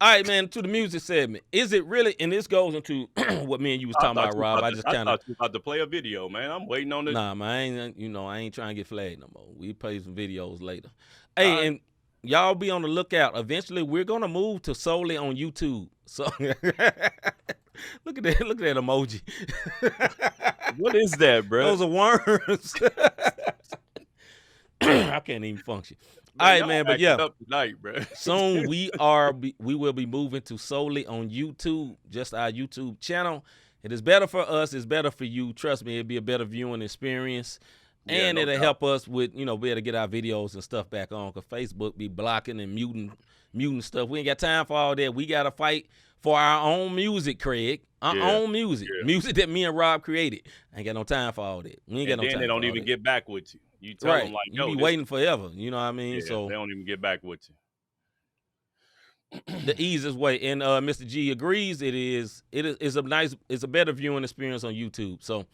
All right, man, to the music segment. Is it really, and this goes into what me and you was I talking thought about, you Rob. about I to just I kind of, thought you about to play a video, man. I'm waiting on it. nah, man, I ain't trying to get flagged no more. We play some videos later. All Hey, right. and y'all be on the lookout. Eventually, we're gonna move to solely on YouTube. So look at that, emoji. What is that, bro? Those are worms. I can't even function. All Man, right, y'all man, but acting yeah. up tonight, bro. Soon we will be moving to solely on YouTube, just our YouTube channel. It is better for us. It's better for you. Trust me, it'll be a better viewing experience, Yeah, and no it'll doubt. help us with be able to get our videos and stuff back on. Cause Facebook be blocking and muting stuff. We ain't got time for all that. We gotta fight for our own music, Craig. Our Yeah, own music, yeah. music that me and Rob created. I ain't got no time for all that. We ain't got And no then they time for don't all even that. get back with you. You tell them Right? like, You yo, be this waiting forever. You know what I mean? yeah, So they don't even get back with you. the easiest way. And Mr. G agrees. It's a nice, it's a better viewing experience on YouTube. So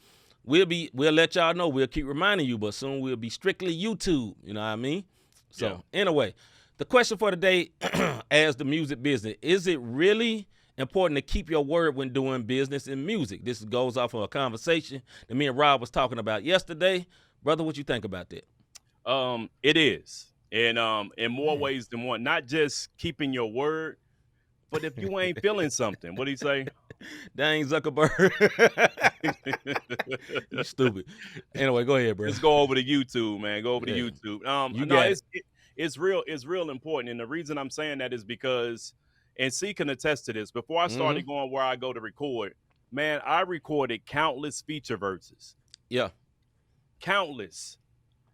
we'll let y'all know. We'll keep reminding you, but soon we'll be strictly YouTube. You know what I mean? So anyway, the question for today, as the music business, is it really important to keep your word when doing business in music? This goes off of a conversation that me and Rob was talking about yesterday. Brother, what you think about that? It is. And in more Man. ways than one, not just keeping your word, but if you ain't feeling something, what do you say? Dang Zuckerberg. You stupid. Anyway, go ahead, bro. Just go over to YouTube, man. Go over to Yeah, YouTube. you No, got it. it's real important. And the reason I'm saying that is because, and C can attest to this. Before I Mm-hmm. started going where I go to record, man, I recorded countless feature verses, Yeah. countless.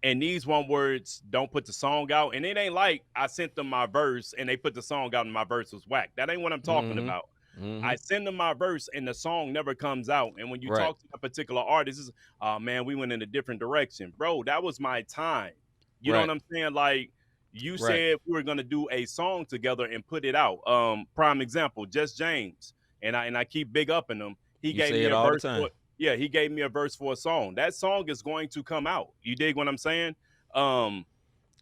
And these one words don't put the song out. And it ain't like I sent them my verse and they put the song out and my verse was whack. That ain't what I'm talking Mm-hmm. about. Mm-hmm. I send them my verse and the song never comes out. And when you Right. talk to a particular artist, it's, oh man, we went in a different direction. Bro, that was my time. You know Right. what I'm saying? Like you Right. said we were gonna do a song together and put it out. Prime example, Just James. And I keep big upping him. He You gave say me it a all the verse for time. yeah, he gave me a verse for a song. That song is going to come out. You dig what I'm saying? Um,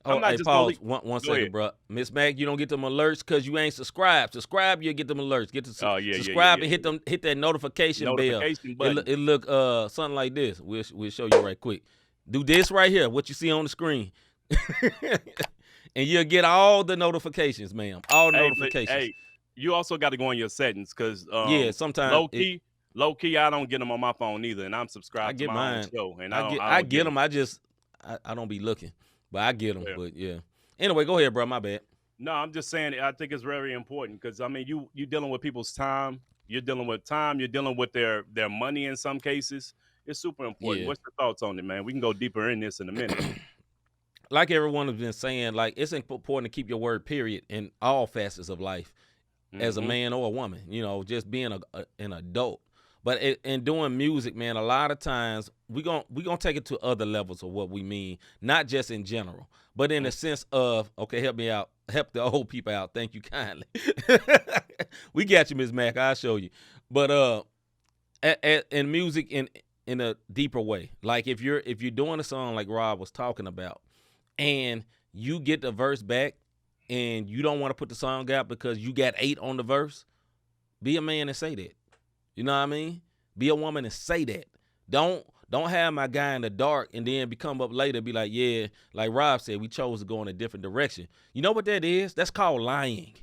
I'm Oh, not hey, just gonna pause. leave. One Go ahead. second, bro. Miss Mac, you don't get them alerts because you ain't subscribed. Subscribe, you'll get them alerts. Get to Oh yeah, yeah, yeah, subscribe yeah, and yeah. hit that notification bell. Notification button. It look something like this. We'll show you right quick. Do this right here, what you see on the screen. And you'll get all the notifications, ma'am. All the Hey, but notifications. hey, you also got to go on your settings because Yeah, sometimes low key, I don't get them on my phone either, and I'm I subscribed to get my own mine. show, and I I don't get get them. them. I don't be looking, but I get them. Yeah. But yeah. Anyway, go ahead, bro. My bad. No, I'm just saying. I think it's very important because I mean, you dealing with people's time. You're dealing with time. You're dealing with their money in some cases. It's super important. Yeah. What's your thoughts on it, man? We can go deeper in this in a minute. Like everyone has been saying, like it's important to keep your word, period, in all facets of life, as a Mm-hmm. man or a woman. Just being an adult. But in doing music, man, a lot of times we gonna take it to other levels of what we mean, not just in general, but in the sense of, okay, help me out, help the old people out. Thank you kindly. We got you, Miss Mac. I'll show you. But in music, in a deeper way, like if you're doing a song like Rob was talking about, and you get the verse back and you don't want to put the song out because you got 8 on the verse, be a man and say that. You know what I mean? Be a woman and say that. Don't have my guy in the dark and then become up later and be like, yeah, like Rob said, we chose to go in a different direction. You know what that is? That's called lying.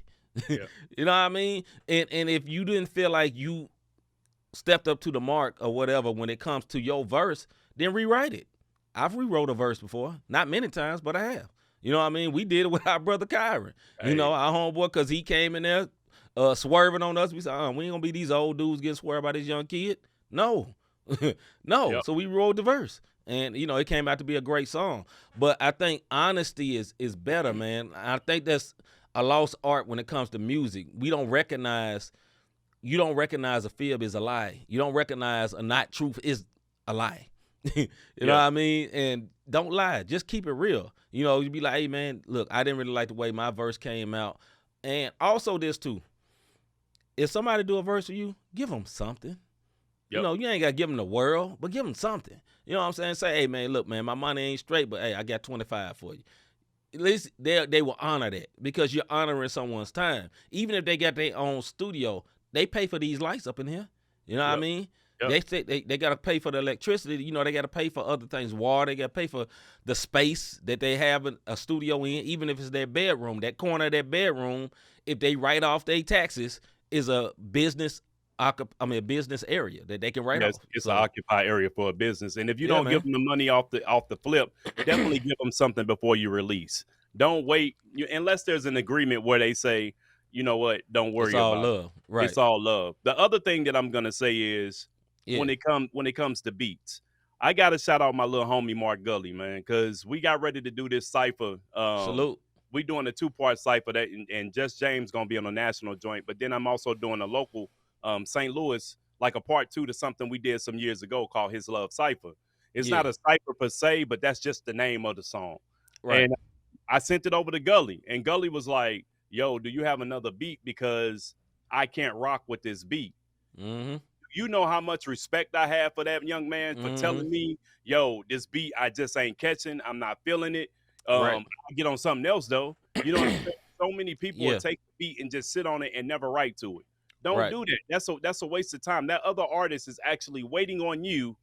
Yeah. You know what I mean? And if you didn't feel like you stepped up to the mark or whatever when it comes to your verse, then rewrite it. I've rewrote a verse before, not many times, but I have. You know what I mean? We did it with our brother Kyron. Hey. Our homeboy, because he came in there swerving on us. We said, we ain't gonna be these old dudes getting swerved by this young kid. No, no. Yep. So we wrote the verse, and it came out to be a great song. But I think honesty is better, man. I think that's a lost art when it comes to music. We don't recognize. You don't recognize a fib is a lie. You don't recognize a not truth is a lie. You know what I mean? And don't lie. Just keep it real. You be like, hey, man, look, I didn't really like the way my verse came out. And also this, too. If somebody do a verse for you, give them something. Yep. You ain't got to give them the world, but give them something. You know what I'm saying? Say, hey, man, look, man, my money ain't straight, but, hey, I got 25 for you. at least they will honor that because you're honoring someone's time. Even if they got their own studio, they pay for these lights up in here. You know what I Yep. mean? Yep. They say they got to pay for the electricity. You know, they got to pay for other things, water. They got to pay for the space that they have a studio in, even if it's their bedroom. That corner of their bedroom, if they write off their taxes, is a business. A business area that they can write Yes, off. it's So, an occupied area for a business. And if you yeah, don't man, give them the money off the flip, definitely give them something before you release. Don't wait unless there's an agreement where they say, you know what, don't it's worry all about it. love, right? It's all love. The other thing that I'm gonna say is Yeah, when it comes to beats, I gotta shout out my little homie Mark Gully, man, because we got ready to do this cipher. salute. We doing a 2-part cipher that and Just James gonna be on a national joint, but then I'm also doing a local St. Louis, like a part 2 to something we did some years ago called His Love Cipher. It's Yeah, not a cipher per se, but that's just the name of the song. right. And I sent it over to Gully, and Gully was like, "Yo, do you have another beat? Because I can't rock with this beat." Mm-hmm. You know how much respect I have for that young man for Mm-hmm. telling me, "Yo, this beat I just ain't catching. I'm not feeling it. Right. I'll get on something else though." You know what I'm saying? So many people will Yeah. take the beat and just sit on it and never write to it. Don't Right. do that. That's a waste of time. That other artist is actually waiting on you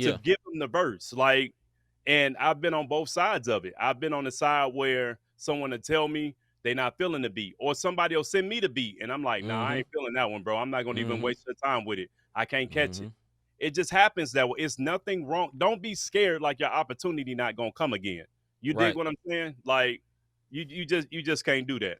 to Yeah. give them the verse. Like, and I've been on both sides of it. I've been on the side where someone will tell me they're not feeling the beat, or somebody will send me the beat, and I'm like, nah, I Mm-hmm. ain't feeling that one, bro. I'm not gonna even Mm-hmm. waste your time with it. I can't catch Mm-hmm. it. It just happens that way. It's nothing wrong. Don't be scared like your opportunity not gonna come again. You dig Right. what I'm saying? Like you just can't do that.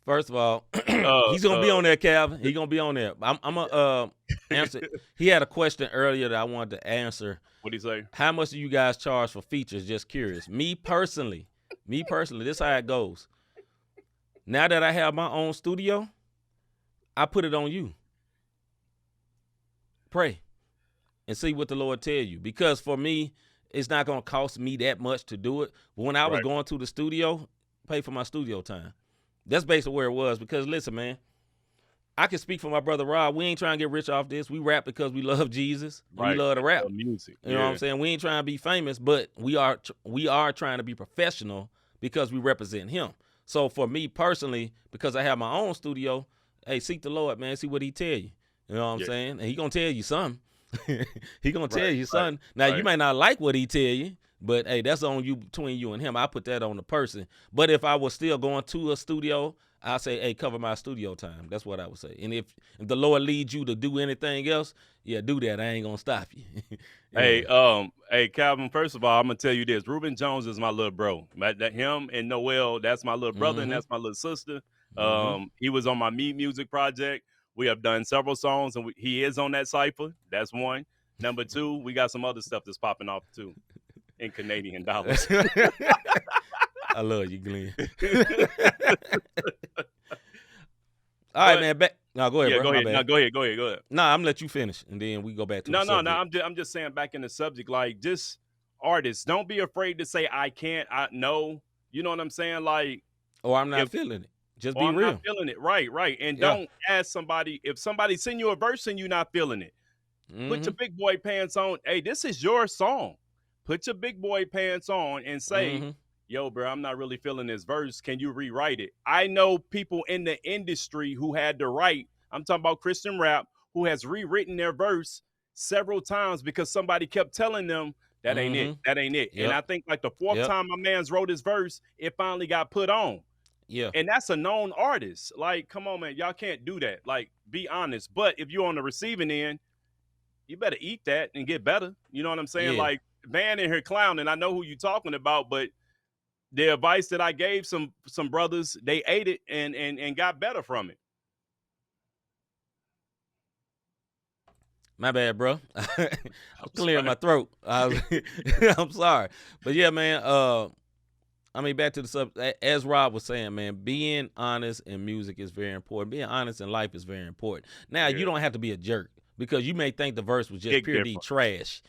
First of all, Uh he's gonna uh be on there, Calvin. He's gonna be on there. I'm gonna answer. He had a question earlier that I wanted to answer. what do you say? How much do you guys charge for features? Just curious. Me personally, this how it goes. Now that I have my own studio, I put it on you. Pray and see what the Lord tell you. Because for me, it's not gonna cost me that much to do it. But when I was Right. going to the studio, pay for my studio time. That's basically where it was. Because listen, man, I can speak for my brother Rob. We ain't trying to get rich off this. We rap because we love Jesus and we Right. love to rap. Music. You know what I'm Yeah. saying? We ain't trying to be famous, but we are trying to be professional because we represent Him. So for me personally, because I have my own studio, hey, seek the Lord, man. See what He tell you. You know what I'm Yeah. saying? And He gonna tell you something. He gonna tell Right. you Right. something. Now you Right. might not like what He tell you, but hey, that's on you, between you and Him. I put that on the person. But if I was still going to a studio, I say, hey, cover my studio time. That's what I would say. And if the Lord leads you to do anything else, yeah, do that. I ain't gonna stop you. Hey, Yeah. hey, Calvin. First of all, I'm gonna tell you this: Ruben Jones is my little bro. Him and Noel, that's my little brother, and Mm-hmm. that's my little sister. Mm-hmm. He was on my Me Music project. We have done several songs, and he is on that cipher. That's one. Number two, we got some other stuff that's popping off too in Canadian dollars. I love you, Glenn. All right, But man. Back. No, go ahead, yeah, bro. go My ahead. No, bad. go ahead. Go ahead. Go ahead. Nah, I'm gonna let you finish, and then we go back to the No. subject. I'm just saying back in the subject, like just artists, don't be afraid to say I can't, I no. You know what I'm saying? Like Or I'm not if feeling it. Just or be I'm not real. feeling it. Right, right. And Yeah. don't ask somebody if somebody send you a verse and you're not feeling it. Put Mm-hmm. your big boy pants on. Hey, this is your song. Put your big boy pants on and say, Mm-hmm. yo, bro, I'm not really feeling this verse. Can you rewrite it? I know people in the industry who had to write, I'm talking about Christian rap, who has rewritten their verse several times because somebody kept telling them that ain't it. Mm-hmm. That ain't it. And Yep. I think like the fourth Yep. time my man's wrote his verse, it finally got put on. Yeah. And that's a known artist. Like, come on, man. Y'all can't do that. Like, be honest. But if you're on the receiving end, you better eat that and get better. You know what I'm saying? Yeah. Like, Van in here clowning. I know who you're talking about, but the advice that I gave some brothers, they ate it and got better from it. My bad, bro. I'm I'm clearing sorry. my throat. I'm sorry, but yeah, man. I mean, back to the sub. As Rob was saying, man, being honest in music is very important. Being honest in life is very important. Now, you Yeah. don't have to be a jerk because you may think the verse was just Big pure D difference. trash.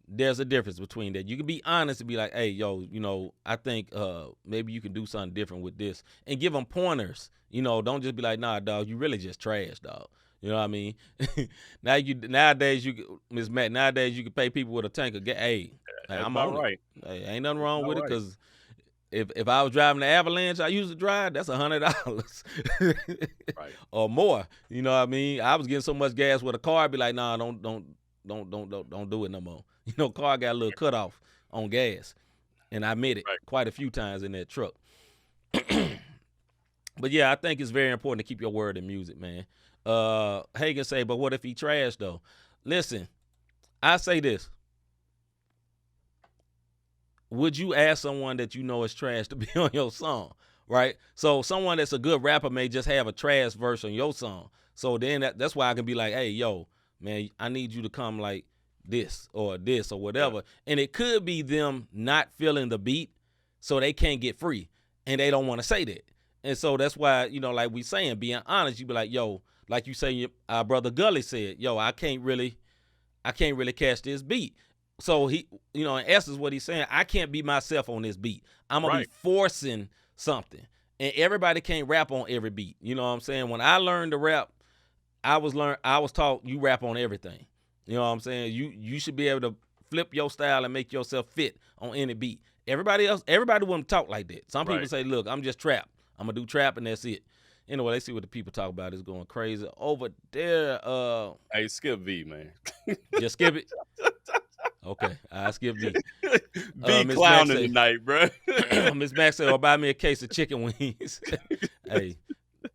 There's a difference between that. You can be honest and be like, hey, yo, I think maybe you can do something different with this and give them pointers. Don't just be like, nah, dog, you really just trash, dog. You know what I mean? Nowadays Miss Matt, nowadays you can pay people with a tank of gas. Hey, That's I'm about on it. right. Hey, ain't nothing wrong About with it right. because if I was driving the Avalanche I used to drive, that's $100 Right. or more. You know what I mean? I was getting so much gas with a car, I'd be like, nah, don't do it no more. You know, car got a little cutoff on gas, and I admit it Right. quite a few times in that truck. But yeah, I think it's very important to keep your word in music, man. Hagen say, but what if he trash though? Listen, I say this. Would you ask someone that you know is trash to be on your song, right? So someone that's a good rapper may just have a trash verse on your song. So then that's why I can be like, hey, yo, man, I need you to come like this or whatever. And it could be them not feeling the beat, so they can't get free, and they don't want to say that. And so that's why, you know, like we saying, being honest, you be like, yo, like you say, our brother Gully said, yo, I can't really catch this beat. So he, you know, in essence, what he's saying, I can't be myself on this beat. I'm gonna be forcing something, and everybody can't rap on every beat. You know what I'm saying? When I learned to rap, I was taught you rap on everything. You know what I'm saying? You should be able to flip your style and make yourself fit on any beat. Everybody wouldn't talk like that. Some people say, look, I'm just trap. I'm gonna do trap and that's it. Anyway, let's see what the people talk about. Is going crazy over there. Hey, skip V, man. Just skip it. Okay, I skip V. V clowning tonight, bro. Miss Max said, "Or buy me a case of chicken wings." Hey,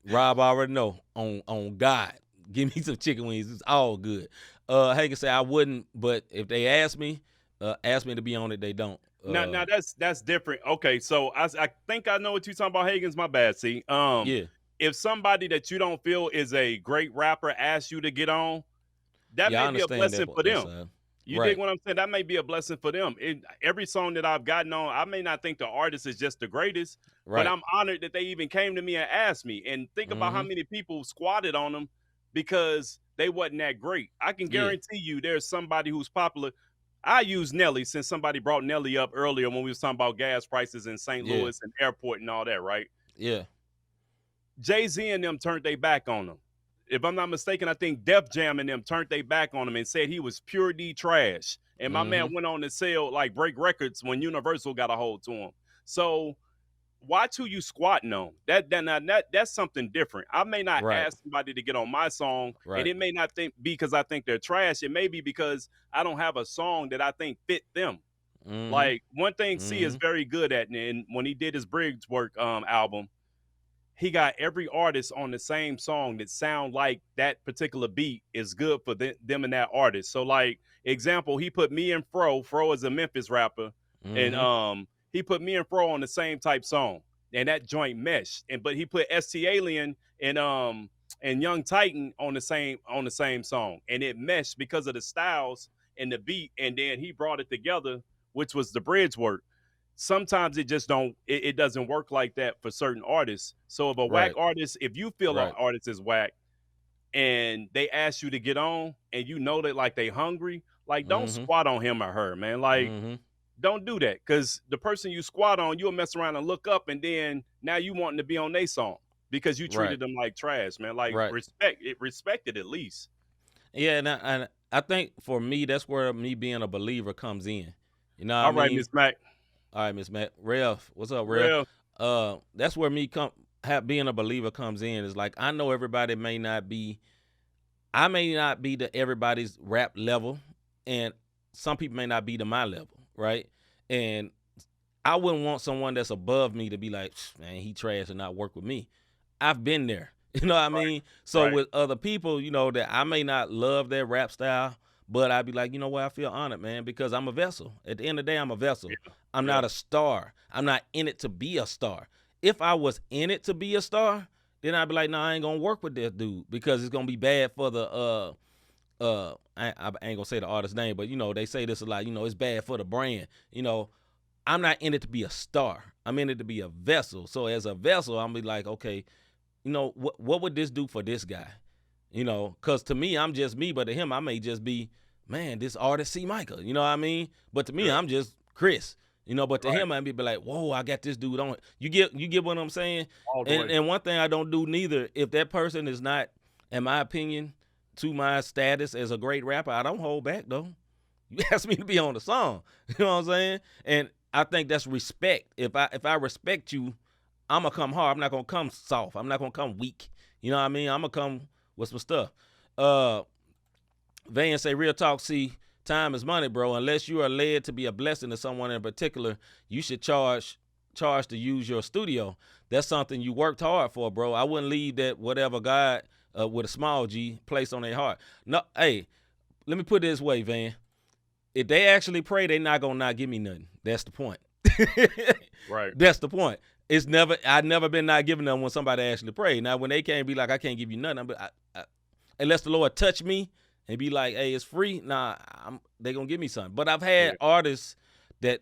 Rob already know on God. Give me some chicken wings. It's all good. Hagen say I wouldn't, but if they ask me to be on it, they don't. Now that's different. Okay, so I think I know what you're talking about. Hagen's my bad. See, yeah. If somebody that you don't feel is a great rapper asks you to get on, that may be a blessing for them. You dig what I'm saying? That may be a blessing for them. Every song that I've gotten on, I may not think the artist is just the greatest, but I'm honored that they even came to me and asked me. And think about how many people squatted on them because they wasn't that great. I can guarantee you there's somebody who's popular. I use Nelly since somebody brought Nelly up earlier when we was talking about gas prices in St. Louis and airport and all that, right? Yeah. Jay-Z and them turned their back on him. If I'm not mistaken, I think Def Jam and them turned their back on him and said he was pure D trash. And my man went on to sell, like, break records when Universal got a hold to him. So watch who you squatting on. That's something different. I may not ask somebody to get on my song, and it may not be because I think they're trash. It may be because I don't have a song that I think fit them. Like, one thing C is very good at, and when he did his Bridgework album, he got every artist on the same song that sound like that particular beat is good for them and that artist. So, like, example, he put me and Fro. Fro is a Memphis rapper, and he put me and Fro on the same type song, and that joint meshed. But he put ST Alien and Young Titan on the same song, and it meshed because of the styles and the beat. And then he brought it together, which was the bridge work. Sometimes it just it doesn't work like that for certain artists. So if a whack artist, if you feel an artist is whack and they ask you to get on and you know that like they hungry, like don't squat on him or her, man. Like don't do that, because the person you squat on, you'll mess around and look up, and then now you wanting to be on their song because you treated them like trash, man. Like respect it at least. Yeah, and I think for me that's where me being a believer comes in. You know what All right, Miss Mac. All right, Miss Mac. Ralph, what's up, Ralph? That's where me being a believer comes in. Is like I know everybody may not be to everybody's rap level, and some people may not be to my level, right? And I wouldn't want someone that's above me to be like, man, he trash and not work with me. I've been there. You know what I mean? So with other people, you know, that I may not love their rap style, but I'd be like, you know what, I feel honored, man, because I'm a vessel. At the end of the day, I'm a vessel. I'm not a star. I'm not in it to be a star. If I was in it to be a star, then I'd be like, no, I ain't gonna work with this dude because it's gonna be bad for the I ain't gonna say the artist's name, but you know, they say this a lot, you know, it's bad for the brand. You know, I'm not in it to be a star. I'm in it to be a vessel. So as a vessel, I'm be like, okay, you know, what would this do for this guy? You know, because to me, I'm just me, but to him, I may just be, man, this artist C. Michael. You know what I mean? But to me, I'm just Chris. You know, but to him, I'd be like, whoa, I got this dude on. You get what I'm saying? And one thing I don't do neither, if that person is not, in my opinion, to my status as a great rapper, I don't hold back, though. You asked me to be on the song. You know what I'm saying? And I think that's respect. If I respect you, I'm gonna come hard. I'm not gonna come soft. I'm not gonna come weak. You know what I mean? I'm gonna come with some stuff. Van say, real talk. See, time is money, bro. Unless you are led to be a blessing to someone in particular, you should charge to use your studio. That's something you worked hard for, bro. I wouldn't leave that whatever God with a small G placed on their heart. No, hey, let me put it this way, Van. If they actually pray, they not gonna not give me nothing. That's the point. Right. That's the point. I've never been not giving them when somebody actually prayed. Now, when they can't be like, I can't give you nothing, unless the Lord touch me and be like, hey, it's free, nah, they gonna give me something. But I've had artists that,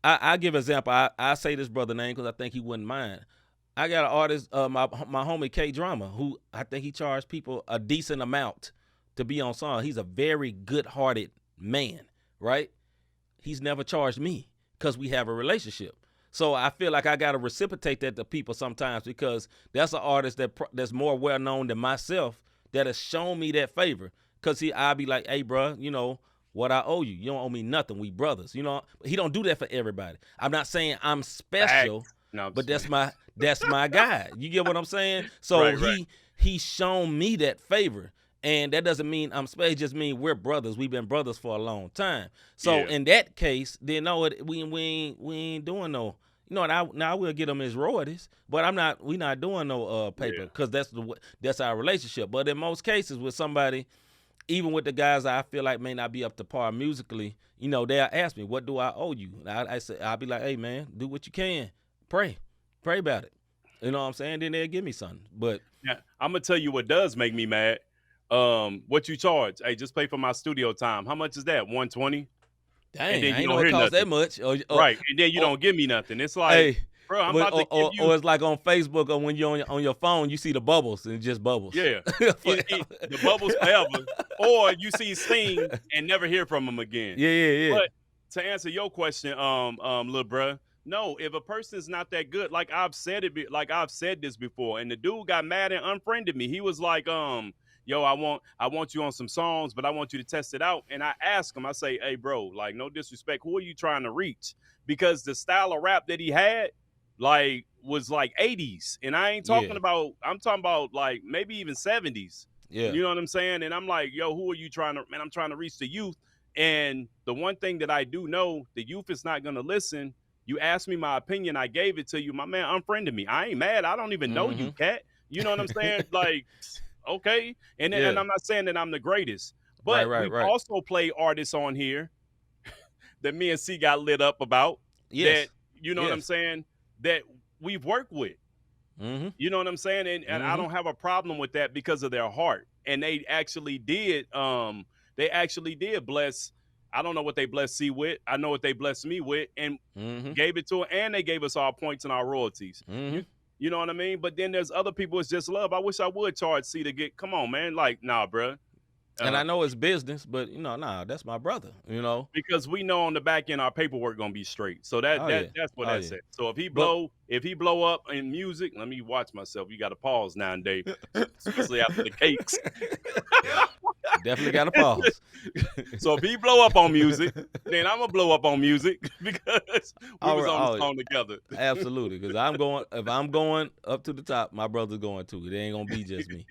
I give an example. I say this brother name because I think he wouldn't mind. I got an artist, my homie K Drama, who I think he charged people a decent amount to be on song. He's a very good-hearted man, right? He's never charged me because we have a relationship. So I feel like I got to reciprocate that to people sometimes because that's an artist that's more well-known than myself that has shown me that favor. Because I'll be like, hey, bro, you know, what I owe you. You don't owe me nothing. We brothers, you know. He don't do that for everybody. I'm not saying I'm special, but that's my guy. You get what I'm saying? So he's shown me that favor. And that doesn't mean I'm special. It just means we're brothers. We've been brothers for a long time. So in that case, then we ain't doing no. You know, now I will get him his royalties, but we not doing no paper because that's our relationship. But in most cases with somebody, even with the guys I feel like may not be up to par musically, you know, they'll ask me, what do I owe you? And I'll be like, hey man, do what you can. Pray about it. You know what I'm saying? Then they'll give me something. But yeah, I'm gonna tell you what does make me mad. What you charge? Hey, just pay for my studio time. How much is that? $120? Dang, I ain't know it costs that much. Right, and then you don't give me nothing. It's like, hey, bro, I'm about to give you. Or it's like on Facebook or when you're on your phone, you see the bubbles and just bubbles. Yeah, the bubbles forever. Or you see Sting and never hear from him again. Yeah. But to answer your question, little bruh, no, if a person's not that good, like I've said this before, and the dude got mad and unfriended me. He was like, yo, I want you on some songs, but I want you to test it out. And I ask him, I say, hey, bro, like, no disrespect, who are you trying to reach? Because the style of rap that he had, like, was like 80s. And I ain't talking about, I'm talking about like maybe even 70s. Yeah. You know what I'm saying? And I'm like, yo, who are you trying to, man, I'm trying to reach the youth. And the one thing that I do know, the youth is not going to listen. You asked me my opinion, I gave it to you. My man unfriended me. I ain't mad. I don't even know you, cat. You know what I'm saying? Like, okay. And I'm not saying that I'm the greatest, but we also play artists on here that me and C got lit up about. That, you know what I'm saying, that we've worked with. You know what I'm saying? And I don't have a problem with that because of their heart. And they actually did bless. I don't know what they blessed C with. I know what they blessed me with, and gave it to her, and they gave us our points and our royalties. You know what I mean? But then there's other people, it's just love. I wish I would charge C to get, come on, man. Like, nah, bro. And I know it's business, but, you know, nah, that's my brother, you know. Because we know on the back end our paperwork going to be straight. So that's what that said. So if he blow up in music, let me watch myself. You got to pause now and then, especially after the cakes. Definitely got to pause. So if he blow up on music, then I'm gonna blow up on music because we was on the song together. Absolutely, because if I'm going up to the top, my brother's going too. It ain't gonna be just me.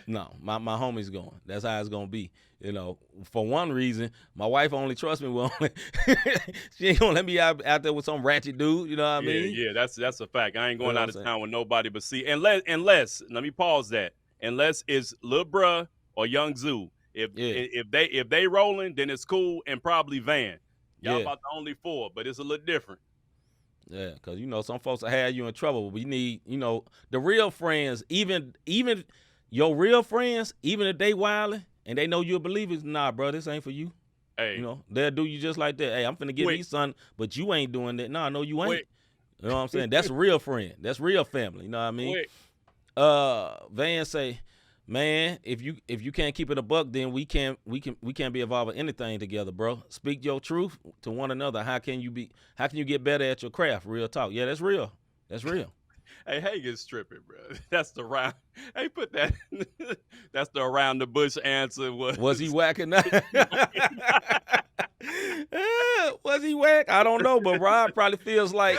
No, my homie's going. That's how it's gonna be. You know, for one reason, my wife only trusts me with she ain't gonna let me out there with some ratchet dude. You know what I mean? Yeah, that's a fact. I ain't going out of town with nobody but C. Unless let me pause that. Unless it's Lil Bruh or Young Zoo. If they rolling, then it's cool, and probably Van. Y'all about the only four, but it's a little different. Yeah, because, you know, some folks will have you in trouble. We need, you know, the real friends, even your real friends, even if they wildin' and they know you're a believer, nah, bro, this ain't for you. Hey. You know, they'll do you just like that. Hey, I'm finna get me son, but you ain't doing that. Nah, no, you ain't. You know what I'm saying? That's a real friend. That's real family. You know what I mean? Van say, man, if you can't keep it a buck, then we can't be involved in anything together, bro. Speak your truth to one another. How can you get better at your craft? Real talk. Yeah, that's real. That's real. Hey, Hagen's tripping, bro. That's the round. Hey, put that. That's the around the bush answer. Was he whacking that? Was he whack? I don't know, but Rob probably feels like.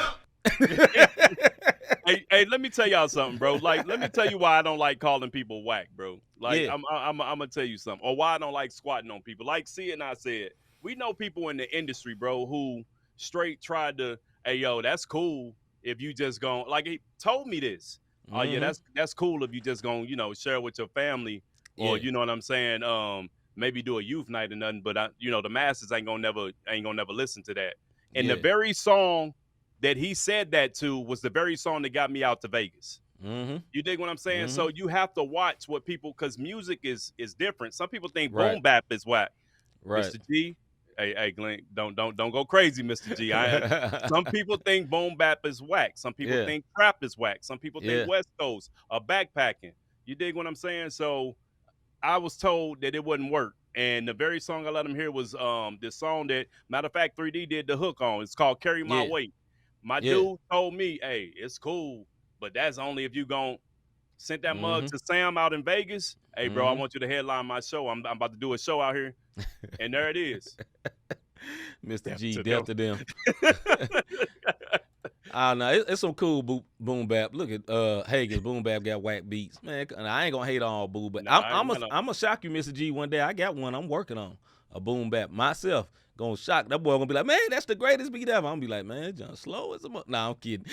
Hey, let me tell y'all something, bro. Like, let me tell you why I don't like calling people whack, bro. Like, Yeah. I'm gonna tell you something, or why I don't like squatting on people. Like, C and I said, we know people in the industry, bro, who straight tried to, hey, yo, that's cool if you just gon' like he told me this. Oh yeah, Mm-hmm. that's cool if you just gonna, share with your family, or Yeah. you know what I'm saying. Maybe do a youth night or nothing, but the masses ain't gonna never listen to that. And the Yeah. very song that he said that to was the very song that got me out to Vegas. Mm-hmm. You dig what I'm saying? Mm-hmm. So you have to watch what people, because music is different. Some people think Right. boom bap is whack. Right. Mr. G, hey Glenn, don't go crazy, Mr. G. Some people think boom bap is whack. Some people Yeah. think trap is whack. Some people think Yeah. West Coast or backpacking. You dig what I'm saying? So I was told that it wouldn't work. And the very song I let him hear was this song that, matter of fact, 3D did the hook on. It's called Carry My Yeah. Weight. My Yeah. dude told me, hey, it's cool, but that's only if you gon' send that mug Mm-hmm. to Sam out in Vegas. Hey, bro, I Mm-hmm. want you to headline my show. I'm about to do a show out here. And there it is. Mr. Death G, to death them. to them. I know it's some cool boom bap. Look at Hagen's boom bap got whack beats, man. And I ain't gonna hate on all boo, but Nah, I'm I I'm ain't a, gonna. I'm gonna shock you, Mr. G. One day I got one. I'm working on a boom bap myself. Gonna shock that boy. Gonna be like, man, that's the greatest beat ever. I'm gonna be like, man, it's just slow as a Nah, I'm kidding.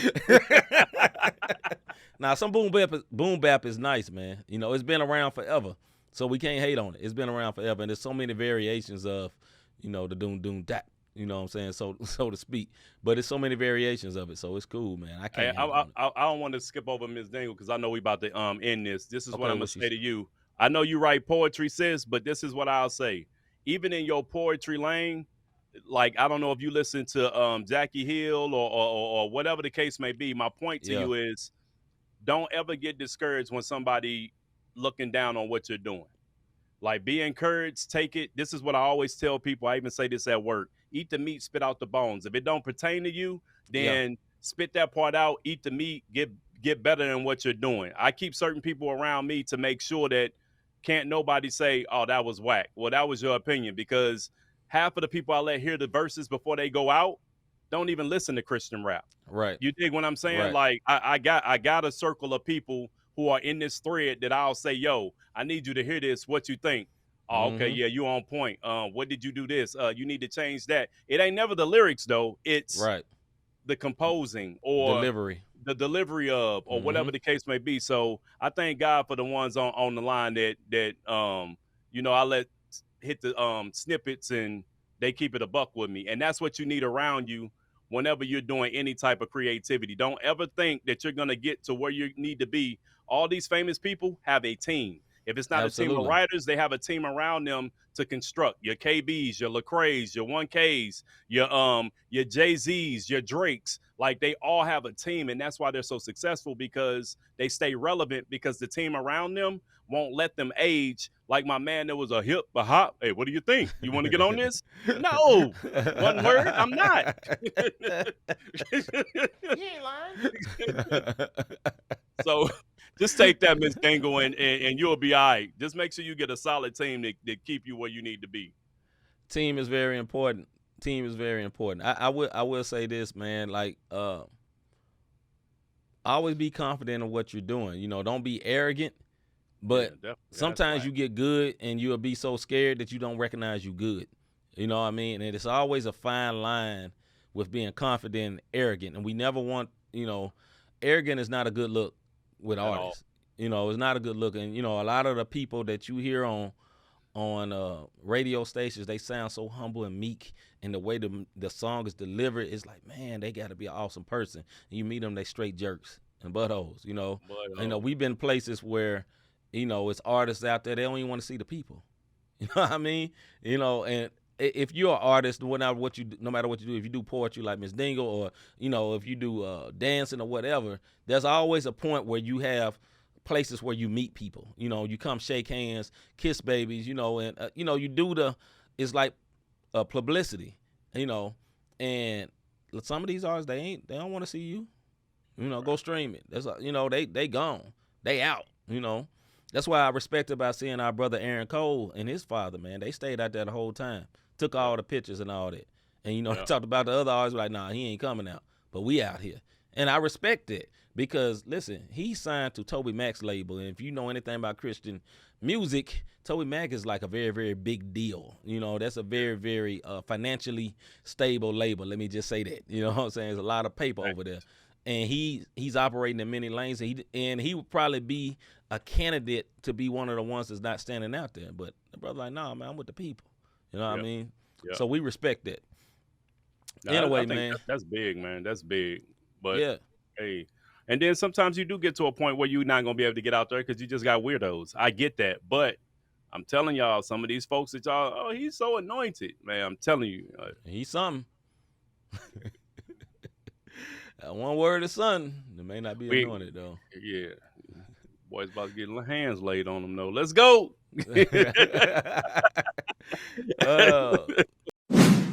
Now some boom bap is nice, man. You know, it's been around forever, so we can't hate on it. It's been around forever, and there's so many variations of, the doom that. You know what I'm saying, so to speak. But it's so many variations of it, so it's cool, man. I Hey, can't hate on it. I don't want to skip over Miss Dingle because I know we about to end this. This is what Okay, I'm gonna what say she's to you. I know you write poetry, sis, but this is what I'll say. Even in your poetry lane, like I don't know if you listen to Jackie Hill or whatever the case may be. My point to yeah, you is, don't ever get discouraged when somebody looking down on what you're doing. Like, be encouraged, take it. This is what I always tell people. I even say this at work. Eat the meat, spit out the bones. If it don't pertain to you, yeah, then spit that part out, eat the meat, get better than what you're doing. I keep certain people around me to make sure that can't nobody say, oh, that was whack. Well, that was your opinion, because half of the people I let hear the verses before they go out don't even listen to Christian rap. right, You dig what I'm saying? right, Like I got a circle of people who are in this thread that I'll say, yo, I need you to hear this. What you think? Oh, okay, mm-hmm, yeah, you on point. What did you do this? You need to change that. It ain't never the lyrics though. It's right. the composing or Delivery. the delivery of, or Mm-hmm. whatever the case may be. So I thank God for the ones on the line that I let hit the snippets and they keep it a buck with me. And that's what you need around you whenever you're doing any type of creativity. Don't ever think that you're gonna get to where you need to be. All these famous people have a team. If it's not a team of Absolutely. writers, they have a team around them to construct your KBs, your Lecrae's, your 1Ks, your Jay-Z's, your Drake's. Like, they all have a team, and that's why they're so successful, because they stay relevant, because the team around them won't let them age. Like my man, there was a hip, a hop. Hey, what do you think? You want to get on this? No. One word, I'm not. He ain't lying. So just take that, Miss Dingle, and you'll be all right. Just make sure you get a solid team that keep you where you need to be. Team is very important. Team is very important. I will say this, man. Like, always be confident in what you're doing. You know, don't be arrogant. But Definitely. sometimes you get good and you'll be so scared that you don't recognize you good. You know what I mean? And it's always a fine line with being confident and arrogant. And we never want, arrogant is not a good look with At all. artists. It's not a good look. And, a lot of the people that you hear on radio stations, they sound so humble and meek, and the way the song is delivered is like, man, they got to be an awesome person. And you meet them, they straight jerks and buttholes. We've been places where, it's artists out there, they don't even want to see the people. You know what I mean? And if you're an artist, no matter what you do, if you do poetry like Miss Dingle, or if you do dancing or whatever, there's always a point where you have places where you meet people. You come shake hands, kiss babies, and you do it's like publicity, and some of these artists, they don't want to see you. Go stream it. That's they gone, they out. That's why I respect about seeing our brother Aaron Cole and his father, man. They stayed out there the whole time took all the pictures and all that. And, you know, Yeah. they talked about the other artists, like, nah, he ain't coming out. But we out here. And I respect that because, listen, he signed to Toby Mac's label. And if you know anything about Christian music, Toby Mac is like a very, very big deal. You know, that's a very, very financially stable label. Let me just say that. You know what I'm saying? There's a lot of paper over there. And he's operating in many lanes. And he would probably be a candidate to be one of the ones that's not standing out there. But the brother like, nah, man, I'm with the people. You know what I mean? Yeah. So we respect that. Nah, Anyway, I think man. that's big, man. That's big. But Yeah. hey, and then sometimes you do get to a point where you're not gonna be able to get out there because you just got weirdos. I get that, but I'm telling y'all, some of these folks that y'all, oh, he's so anointed, man. I'm telling you, He's something. One word is something. It may not be We- anointed, though. yeah. Boys about to get hands laid on them, though. Let's go.